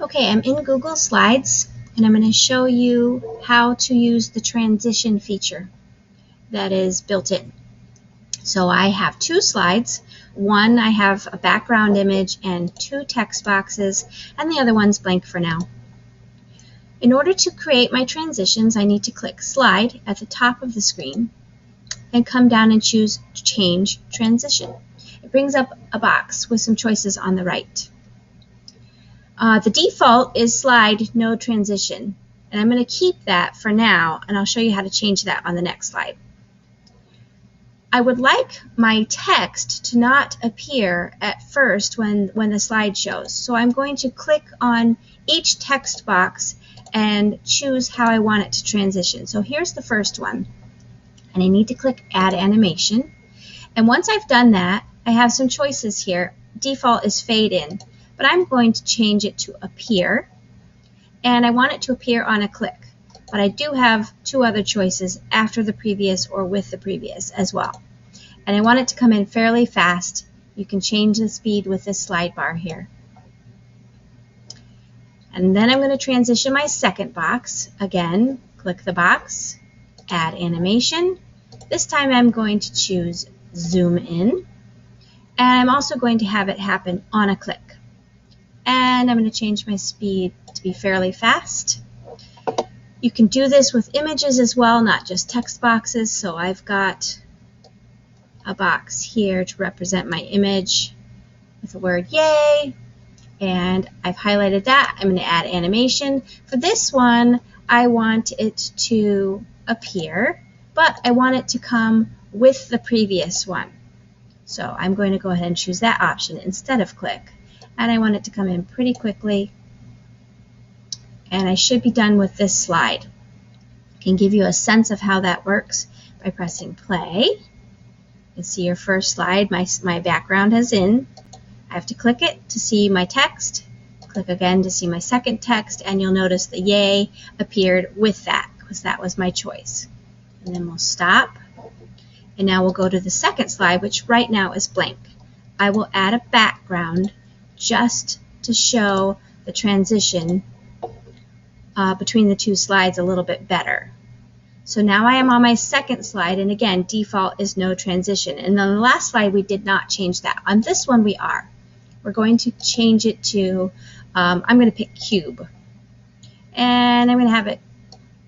Okay, I'm in Google Slides, and I'm going to show you how to use the transition feature that is built in. So I have two slides. One, I have a background image and two text boxes, and the other one's blank for now. In order to create my transitions, I need to click Slide at the top of the screen and come down and choose Change Transition. It brings up a box with some choices on the right. The default is slide no transition, and I'm going to keep that for now, and I'll show you how to change that on the next slide. I would like my text to not appear at first when the slide shows, so I'm going to click on each text box and choose how I want it to transition. So here's the first one, and I need to click Add Animation, and once I've done that, I have some choices here. Default is Fade In, but I'm going to change it to Appear, and I want it to appear on a click. But I do have two other choices, after the previous or with the previous as well. And I want it to come in fairly fast. You can change the speed with this slide bar here. And then I'm going to transition my second box. Again, click the box, Add Animation. This time I'm going to choose Zoom In, and I'm also going to have it happen on a click. And I'm going to change my speed to be fairly fast. You can do this with images as well, not just text boxes. So I've got a box here to represent my image with the word yay, and I've highlighted that. I'm going to add animation. For this one, I want it to appear, but I want it to come with the previous one. So I'm going to go ahead and choose that option instead of click. And I want it to come in pretty quickly, and I should be done with this slide. I can give you a sense of how that works by pressing play. You can see your first slide, my background is in. I have to click it to see my text, click again to see my second text, and you'll notice the yay appeared with that because that was my choice. And then we'll stop, and now we'll go to the second slide, which right now is blank. I will add a background just to show the transition between the two slides a little bit better. So now I am on my second slide, and again, default is no transition. And on the last slide, we did not change that. On this one, we are. We're going to change it to, I'm going to pick cube. And I'm going to have it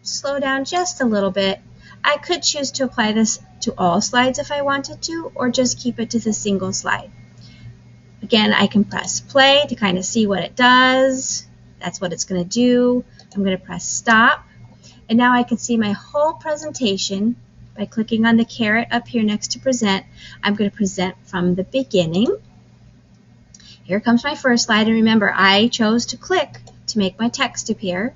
slow down just a little bit. I could choose to apply this to all slides if I wanted to, or just keep it to the single slide. Again, I can press play to kind of see what it does. That's what it's going to do. I'm going to press stop. And now I can see my whole presentation by clicking on the caret up here next to present. I'm going to present from the beginning. Here comes my first slide. And remember, I chose to click to make my text appear.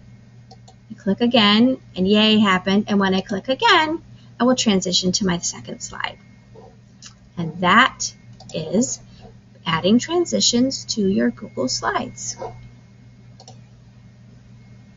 I click again, and yay happened. And when I click again, I will transition to my second slide. And that is adding transitions to your Google Slides.